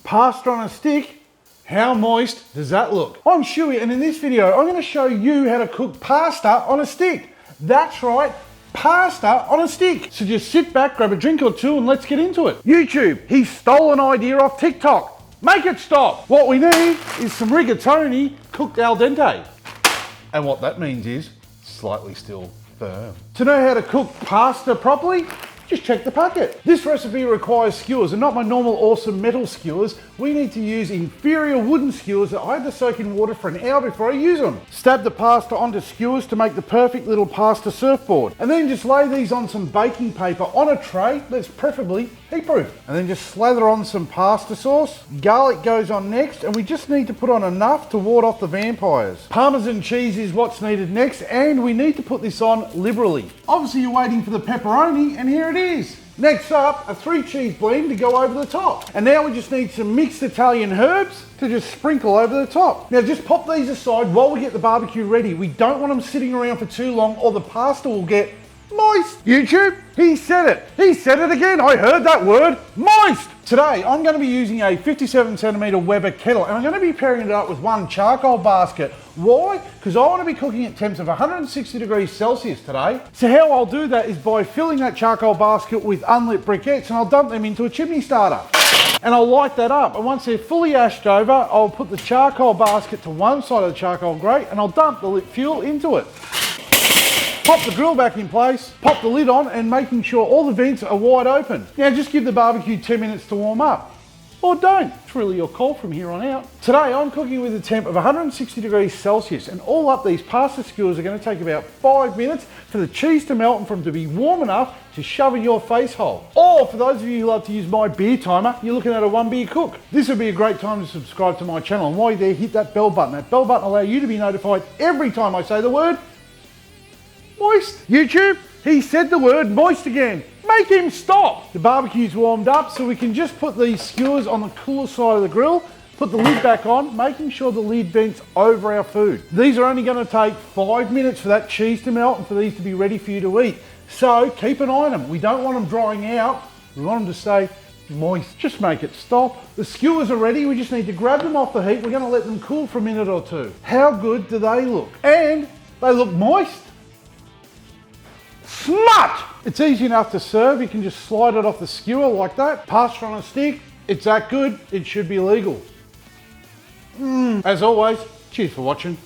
Pasta on a stick? How moist does that look? I'm Schuey, and in this video, I'm going to show you how to cook pasta on a stick. That's right, pasta on a stick. So just sit back, grab a drink or two, and let's get into it. YouTube, he stole an idea off TikTok. Make it stop. What we need is some rigatoni cooked al dente. And what that means is slightly still firm. To know how to cook pasta properly, just check the packet. This recipe requires skewers, and not my normal awesome metal skewers. We need to use inferior wooden skewers that I had to soak in water for an hour before I use them. Stab the pasta onto skewers to make the perfect little pasta surfboard. And then just lay these on some baking paper on a tray that's preferably heat-proof. And then just slather on some pasta sauce. Garlic goes on next, and we just need to put on enough to ward off the vampires. Parmesan cheese is what's needed next, and we need to put this on liberally. Obviously you're waiting for the pepperoni, and here it is. Next up, a 3 cheese blend to go over the top. And now we just need some mixed Italian herbs to just sprinkle over the top. Now just pop these aside while we get the barbecue ready. We don't want them sitting around for too long or the pasta will get moist. YouTube, he said it. He said it again. I heard that word, moist. Today, I'm going to be using a 57cm Weber Kettle, and I'm going to be pairing it up with one charcoal basket. Why? Because I want to be cooking at temps of 160 degrees Celsius today. So how I'll do that is by filling that charcoal basket with unlit briquettes, and I'll dump them into a chimney starter. And I'll light that up, and once they're fully ashed over, I'll put the charcoal basket to one side of the charcoal grate, and I'll dump the lit fuel into it. Pop the grill back in place, pop the lid on, and making sure all the vents are wide open. Now just give the barbecue 10 minutes to warm up. Or don't, it's really your call from here on out. Today I'm cooking with a temp of 160 degrees Celsius, and all up these pasta skewers are going to take about 5 minutes for the cheese to melt and for them to be warm enough to shove in your face hole. Or for those of you who love to use my beer timer, you're looking at a 1 beer cook. This would be a great time to subscribe to my channel, and while you're there, hit that bell button. That bell button will allow you to be notified every time I say the word moist. YouTube, he said the word moist again. Make him stop. The barbecue's warmed up, so we can just put these skewers on the cooler side of the grill, put the lid back on, making sure the lid vents over our food. These are only going to take 5 minutes for that cheese to melt and for these to be ready for you to eat. So keep an eye on them. We don't want them drying out. We want them to stay moist. Just make it stop. The skewers are ready. We just need to grab them off the heat. We're going to let them cool for a minute or two. How good do they look? And they look moist. Smut! It's easy enough to serve. You can just slide it off the skewer like that. Pasta on a stick. It's that good. It should be legal. As always, cheers for watching.